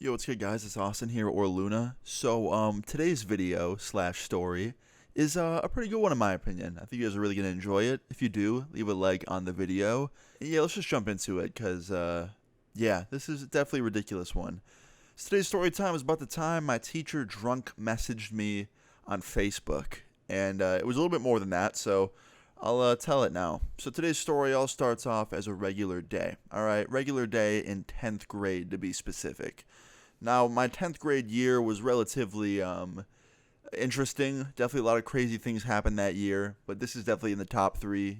Yo, what's good, guys? It's Austin here, or Luna. So, today's video slash story is a pretty good one in my opinion. I think you guys are really gonna enjoy it. If you do, leave a like on the video. And yeah, let's just jump into it, cause yeah, this is definitely a ridiculous one. So today's story time is about the time my teacher drunk messaged me on Facebook, and it was a little bit more than that. So I'll tell it now. So today's story all starts off as a regular day. All right, regular day in 10th grade to be specific. Now, my 10th grade year was relatively interesting. Definitely a lot of crazy things happened that year, but this is definitely in the top three,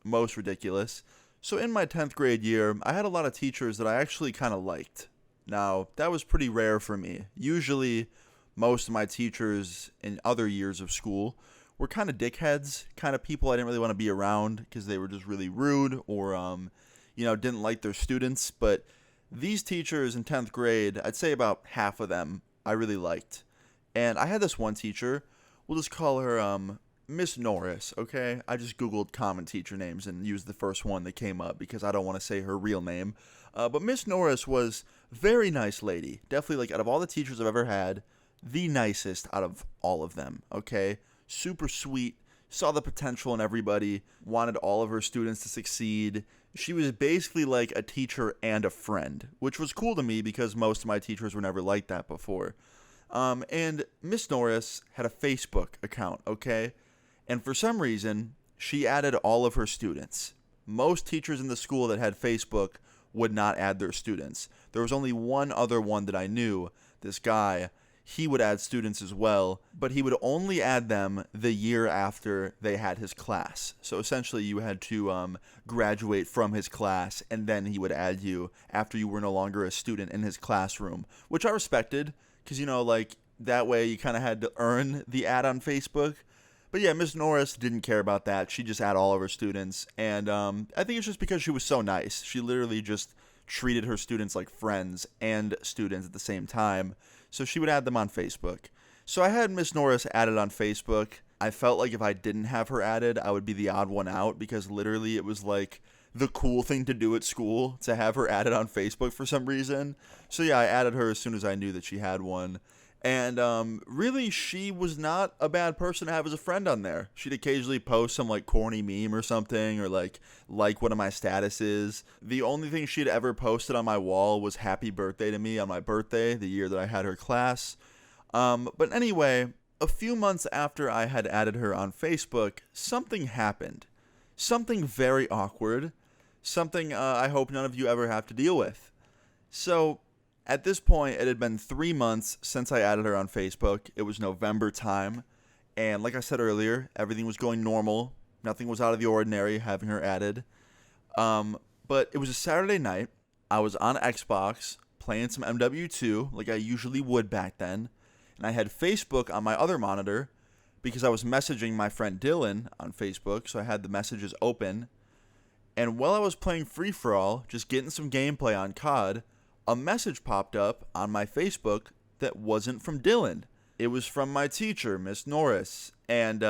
most ridiculous. So in my 10th grade year, I had a lot of teachers that I actually kind of liked. Now, that was pretty rare for me. Usually, most of my teachers in other years of school were kind of dickheads, kind of people I didn't really want to be around because they were just really rude or, didn't like their students. But these teachers in 10th grade, I'd say about half of them I really liked. And I had this one teacher, we'll just call her Miss Norris, okay? I just Googled common teacher names and used the first one that came up because I don't want to say her real name. But Miss Norris was a very nice lady. Definitely, out of all the teachers I've ever had, the nicest out of all of them, okay? Super sweet, saw the potential in everybody, wanted all of her students to succeed. She was basically like a teacher and a friend, which was cool to me because most of my teachers were never like that before. And Miss Norris had a Facebook account, okay? And for some reason, she added all of her students. Most teachers in the school that had Facebook would not add their students. There was only one other one that I knew, this guy. He would add students as well, but he would only add them the year after they had his class. So essentially you had to graduate from his class, and then he would add you after you were no longer a student in his classroom, which I respected because, that way you kind of had to earn the ad on Facebook. But yeah, Miss Norris didn't care about that. She just had all of her students, and I think it's just because she was so nice. She literally just treated her students like friends and students at the same time. So she would add them on Facebook. So I had Miss Norris added on Facebook. I felt like if I didn't have her added, I would be the odd one out because literally it was like the cool thing to do at school to have her added on Facebook for some reason. So yeah, I added her as soon as I knew that she had one. And really, she was not a bad person to have as a friend on there. She'd occasionally post some corny meme or something, or like one of my statuses. The only thing she'd ever posted on my wall was happy birthday to me on my birthday, the year that I had her class. But anyway, a few months after I had added her on Facebook, something happened. Something very awkward. Something I hope none of you ever have to deal with. So at this point, it had been 3 months since I added her on Facebook. It was November time. And like I said earlier, everything was going normal. Nothing was out of the ordinary having her added. But it was a Saturday night. I was on Xbox playing some MW2 like I usually would back then. And I had Facebook on my other monitor because I was messaging my friend Dylan on Facebook. So I had the messages open. And while I was playing free-for-all, just getting some gameplay on COD, a message popped up on my Facebook that wasn't from Dylan. It was from my teacher, Miss Norris. And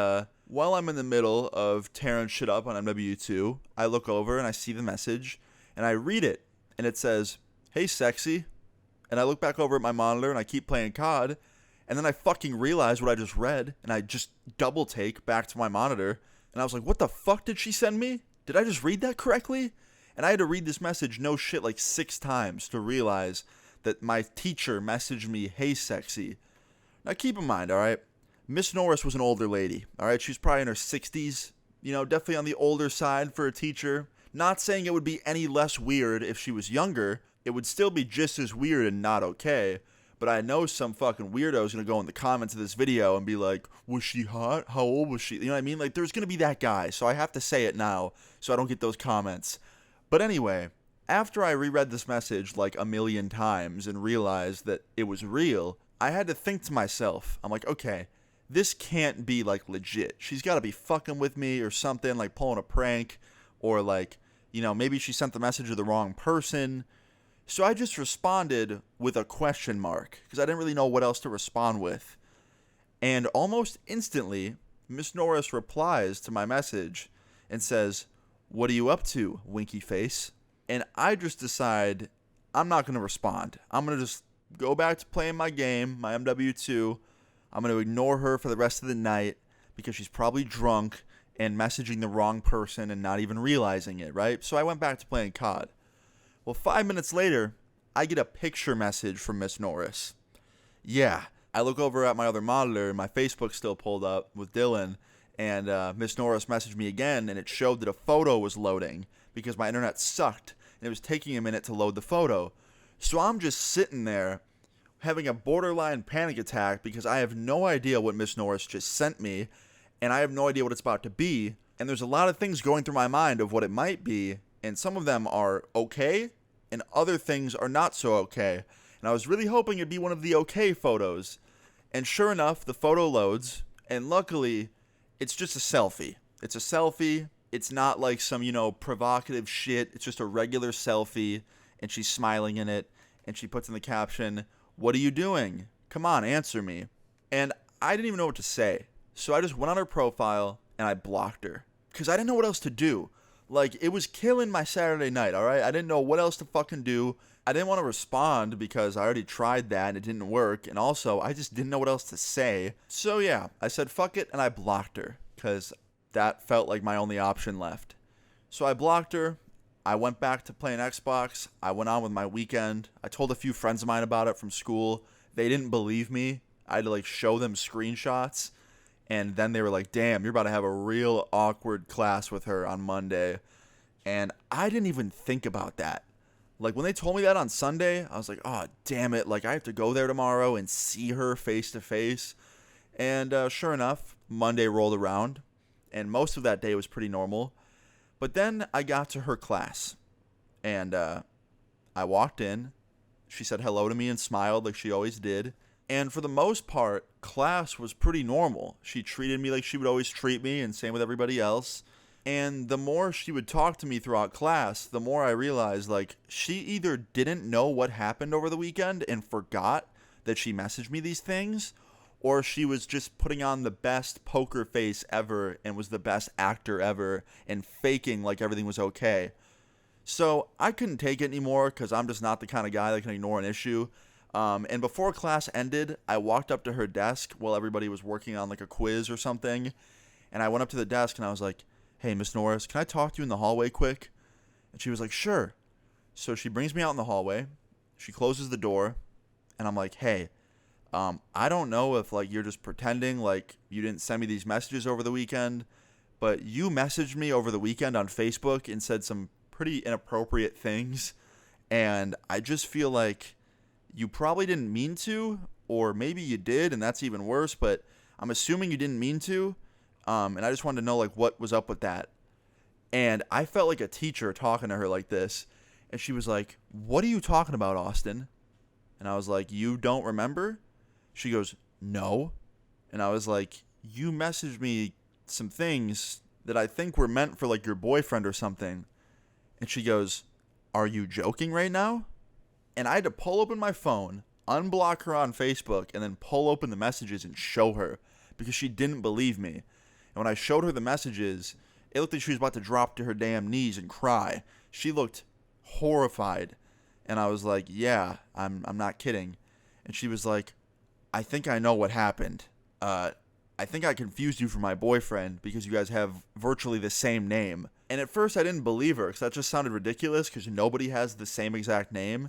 while I'm in the middle of tearing shit up on MW2, I look over and I see the message, and I read it, and it says, "Hey, sexy." And I look back over at my monitor, and I keep playing COD, and then I fucking realize what I just read, and I just double take back to my monitor, and I was like, what the fuck did she send me? Did I just read that correctly? And I had to read this message 6 times to realize that my teacher messaged me, "Hey, sexy." Now, keep in mind, all right, Miss Norris was an older lady, all right? She was probably in her 60s, definitely on the older side for a teacher. Not saying it would be any less weird if she was younger. It would still be just as weird and not okay. But I know some fucking weirdo is going to go in the comments of this video and be like, was she hot? How old was she? You know what I mean? There's going to be that guy. So I have to say it now so I don't get those comments. But anyway, after I reread this message a million times and realized that it was real, I had to think to myself, I'm like, okay, this can't be legit. She's got to be fucking with me or something, pulling a prank, or maybe she sent the message to the wrong person. So I just responded with a question mark because I didn't really know what else to respond with. And almost instantly, Miss Norris replies to my message and says, "What are you up to, winky face?" And I just decide I'm not going to respond. I'm going to just go back to playing my game, my MW2. I'm going to ignore her for the rest of the night because she's probably drunk and messaging the wrong person and not even realizing it, right? So I went back to playing COD. Well, 5 minutes later, I get a picture message from Miss Norris. Yeah, I look over at my other monitor, and my Facebook's still pulled up with Dylan, and Miss Norris messaged me again, and it showed that a photo was loading because my internet sucked, and it was taking a minute to load the photo. So I'm just sitting there having a borderline panic attack because I have no idea what Miss Norris just sent me, and I have no idea what it's about to be, and there's a lot of things going through my mind of what it might be, and some of them are okay, and other things are not so okay. And I was really hoping it'd be one of the okay photos. And sure enough, the photo loads, and luckily, it's just a selfie. It's a selfie. It's not like some, provocative shit. It's just a regular selfie, and she's smiling in it, and she puts in the caption, "What are you doing? Come on, answer me." And I didn't even know what to say. So I just went on her profile, and I blocked her. Because I didn't know what else to do. Like, it was killing my Saturday night, alright? I didn't know what else to fucking do. I didn't want to respond because I already tried that and it didn't work. And also, I just didn't know what else to say. So yeah, I said fuck it and I blocked her. Because that felt like my only option left. So I blocked her. I went back to playing Xbox. I went on with my weekend. I told a few friends of mine about it from school. They didn't believe me. I had to show them screenshots. And then they were like, damn, you're about to have a real awkward class with her on Monday. And I didn't even think about that. When they told me that on Sunday, I was like, oh, damn it. I have to go there tomorrow and see her face to face. And sure enough, Monday rolled around. And most of that day was pretty normal. But then I got to her class. And I walked in. She said hello to me and smiled like she always did. And for the most part, class was pretty normal. She treated me like she would always treat me, and same with everybody else. And the more she would talk to me throughout class, the more I realized, she either didn't know what happened over the weekend and forgot that she messaged me these things, or she was just putting on the best poker face ever and was the best actor ever and faking like everything was okay. So I couldn't take it anymore because I'm just not the kind of guy that can ignore an issue. And before class ended, I walked up to her desk while everybody was working on a quiz or something. And I went up to the desk and I was like, "Hey, Miss Norris, can I talk to you in the hallway quick?" And she was like, "Sure." So she brings me out in the hallway. She closes the door. And I'm like, "Hey, I don't know if you're just pretending you didn't send me these messages over the weekend. But you messaged me over the weekend on Facebook and said some pretty inappropriate things. And I just feel like you probably didn't mean to, or maybe you did, and that's even worse, but I'm assuming you didn't mean to, and I just wanted to know, what was up with that." And I felt like a teacher talking to her like this, and she was like, "What are you talking about, Austin?" And I was like, "You don't remember?" She goes, "No." And I was like, "You messaged me some things that I think were meant for, your boyfriend or something." And she goes, "Are you joking right now?" And I had to pull open my phone, unblock her on Facebook, and then pull open the messages and show her because she didn't believe me. And when I showed her the messages, it looked like she was about to drop to her damn knees and cry. She looked horrified. And I was like, "Yeah, I'm not kidding." And she was like, "I think I know what happened. I think I confused you for my boyfriend because you guys have virtually the same name." And at first I didn't believe her because that just sounded ridiculous because nobody has the same exact name.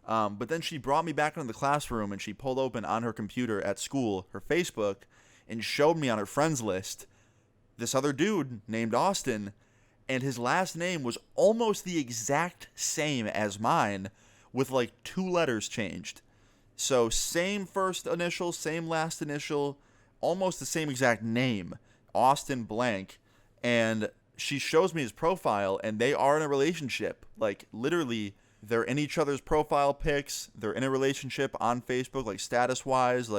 But then she brought me back into the classroom and she pulled open on her computer at school her Facebook and showed me on her friends list this other dude named Austin, and his last name was almost the exact same as mine with 2 letters changed. So same first initial, same last initial, almost the same exact name, Austin blank. And she shows me his profile and they are in a relationship. Literally, they're in each other's profile pics. They're in a relationship on Facebook, status-wise.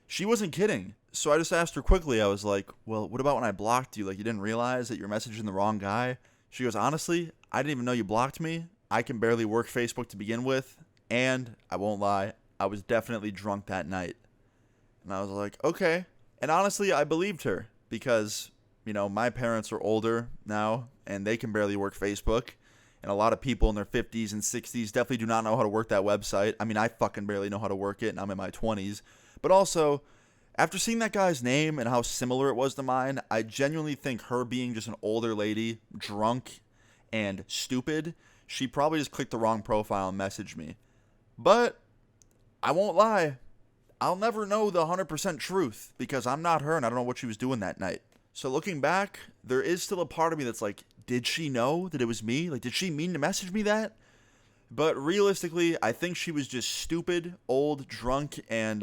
She wasn't kidding. So I just asked her quickly. I was like, "Well, what about when I blocked you? You didn't realize that you're messaging the wrong guy?" She goes, "Honestly, I didn't even know you blocked me. I can barely work Facebook to begin with. And, I won't lie, I was definitely drunk that night." And I was like, "Okay." And honestly, I believed her because, my parents are older now, and they can barely work Facebook. And a lot of people in their 50s and 60s definitely do not know how to work that website. I mean, I fucking barely know how to work it, and I'm in my 20s. But also, after seeing that guy's name and how similar it was to mine, I genuinely think her being just an older lady, drunk, and stupid, she probably just clicked the wrong profile and messaged me. But I won't lie, I'll never know the 100% truth because I'm not her and I don't know what she was doing that night. So looking back, there is still a part of me that's like, did she know that it was me? Like, did she mean to message me that? But realistically, I think she was just stupid, old, drunk, and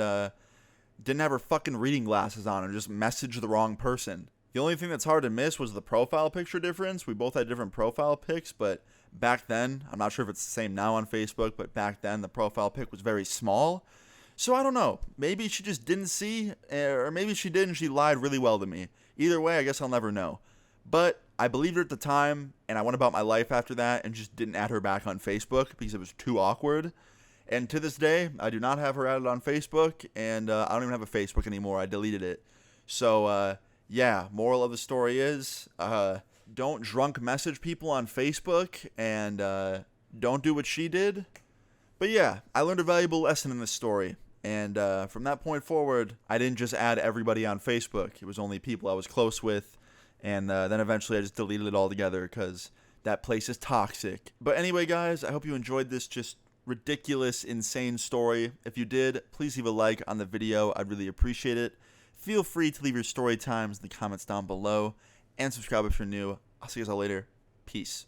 didn't have her fucking reading glasses on and just messaged the wrong person. The only thing that's hard to miss was the profile picture difference. We both had different profile pics, but back then, I'm not sure if it's the same now on Facebook, but back then the profile pic was very small. So I don't know. Maybe she just didn't see, or maybe she did and she lied really well to me. Either way, I guess I'll never know. But I believed her at the time, and I went about my life after that and just didn't add her back on Facebook because it was too awkward. And to this day, I do not have her added on Facebook, and I don't even have a Facebook anymore. I deleted it. So, yeah, moral of the story is, don't drunk message people on Facebook, and don't do what she did. But yeah, I learned a valuable lesson in this story. And from that point forward, I didn't just add everybody on Facebook. It was only people I was close with. And then eventually I just deleted it altogether because that place is toxic. But anyway, guys, I hope you enjoyed this just ridiculous, insane story. If you did, please leave a like on the video. I'd really appreciate it. Feel free to leave your story times in the comments down below. And subscribe if you're new. I'll see you guys all later. Peace.